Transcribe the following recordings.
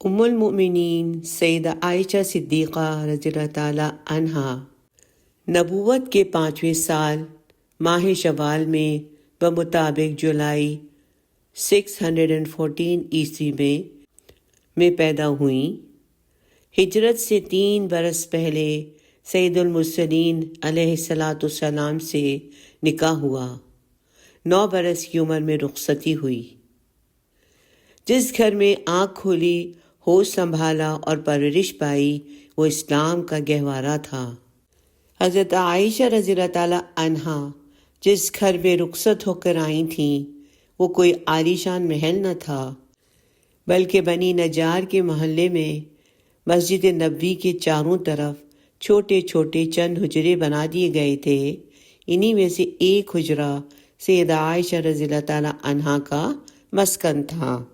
ام المؤمنین سیدہ عائشہ صدیقہ رضی اللہ تعالی عنہا نبوت کے 5ویں سال ماہ شوال میں بمطابق جولائی 614 عیسوی میں پیدا ہوئیں۔ ہجرت سے 3 برس پہلے سید المرسلین علیہ السلام سے نکاح ہوا۔ 9 برس کی عمر میں رخصتی ہوئی۔ جس گھر میں آنکھ کھولی، ہوش سنبھالا اور پرورش پائی، وہ اسلام کا گہوارہ تھا۔ حضرت عائشہ رضی اللہ تعالیٰ عنہا جس گھر میں رخصت ہو کر آئی تھیں، وہ کوئی عالیشان محل نہ تھا، بلکہ بنی نجار کے محلے میں مسجد نبوی کے چاروں طرف چھوٹے چھوٹے چند حجرے بنا دیے گئے تھے۔ انہی میں سے ایک حجرہ سیدہ عائشہ رضی اللہ تعالیٰ عنہا کا مسکن تھا۔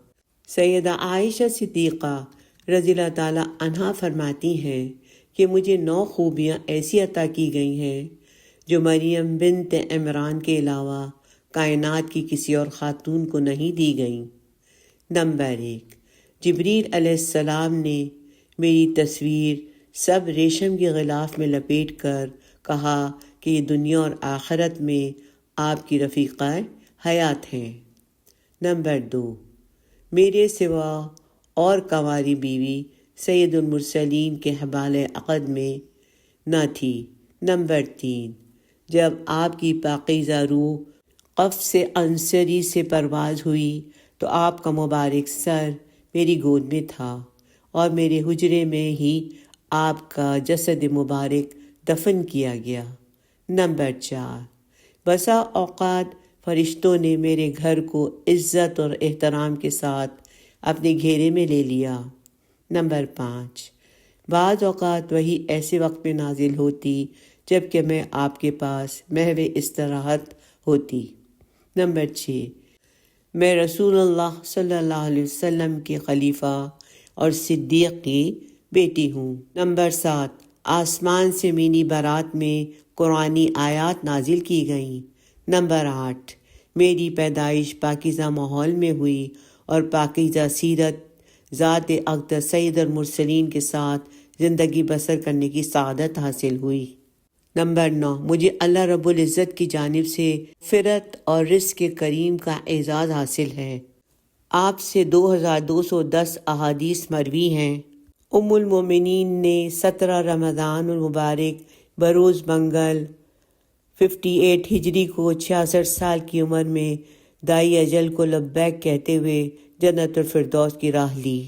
سیدہ عائشہ صدیقہ رضی اللہ تعالیٰ عنہا فرماتی ہیں کہ مجھے 9 خوبیاں ایسی عطا کی گئی ہیں جو مریم بنت عمران کے علاوہ کائنات کی کسی اور خاتون کو نہیں دی گئیں۔ نمبر 1، جبریل علیہ السلام نے میری تصویر سب ریشم کے غلاف میں لپیٹ کر کہا کہ یہ دنیا اور آخرت میں آپ کی رفیقہ حیات ہیں۔ نمبر 2، میرے سوا اور کنواری بیوی سید المرسلین کے حبال عقد میں نہ تھی۔ نمبر 3، جب آپ کی پاکیزہ روح قف سے عنصری سے پرواز ہوئی تو آپ کا مبارک سر میری گود میں تھا اور میرے حجرے میں ہی آپ کا جسد مبارک دفن کیا گیا۔ نمبر 4، بسا اوقات فرشتوں نے میرے گھر کو عزت اور احترام کے ساتھ اپنے گھیرے میں لے لیا۔ نمبر 5، بعض اوقات وہی ایسے وقت میں نازل ہوتی جب کہ میں آپ کے پاس محو استراحت ہوتی۔ نمبر 6، میں رسول اللہ صلی اللہ علیہ وسلم کے خلیفہ اور صدیق کی بیٹی ہوں۔ نمبر 7، آسمان سے میری برات میں قرآنی آیات نازل کی گئیں۔ نمبر 8، میری پیدائش پاکیزہ ماحول میں ہوئی اور پاکیزہ سیرت ذات اقدس سید المرسلین کے ساتھ زندگی بسر کرنے کی سعادت حاصل ہوئی۔ نمبر 9، مجھے اللہ رب العزت کی جانب سے فرت اور رزق کریم کا اعزاز حاصل ہے۔ آپ سے 2210 احادیث مروی ہیں۔ ام المومنین نے 17 رمضان المبارک بروز منگل 58 ہجری کو 66 سال کی عمر میں دائی اجل کو لبیک کہتے ہوئے جنت الفردوس کی راہ لی۔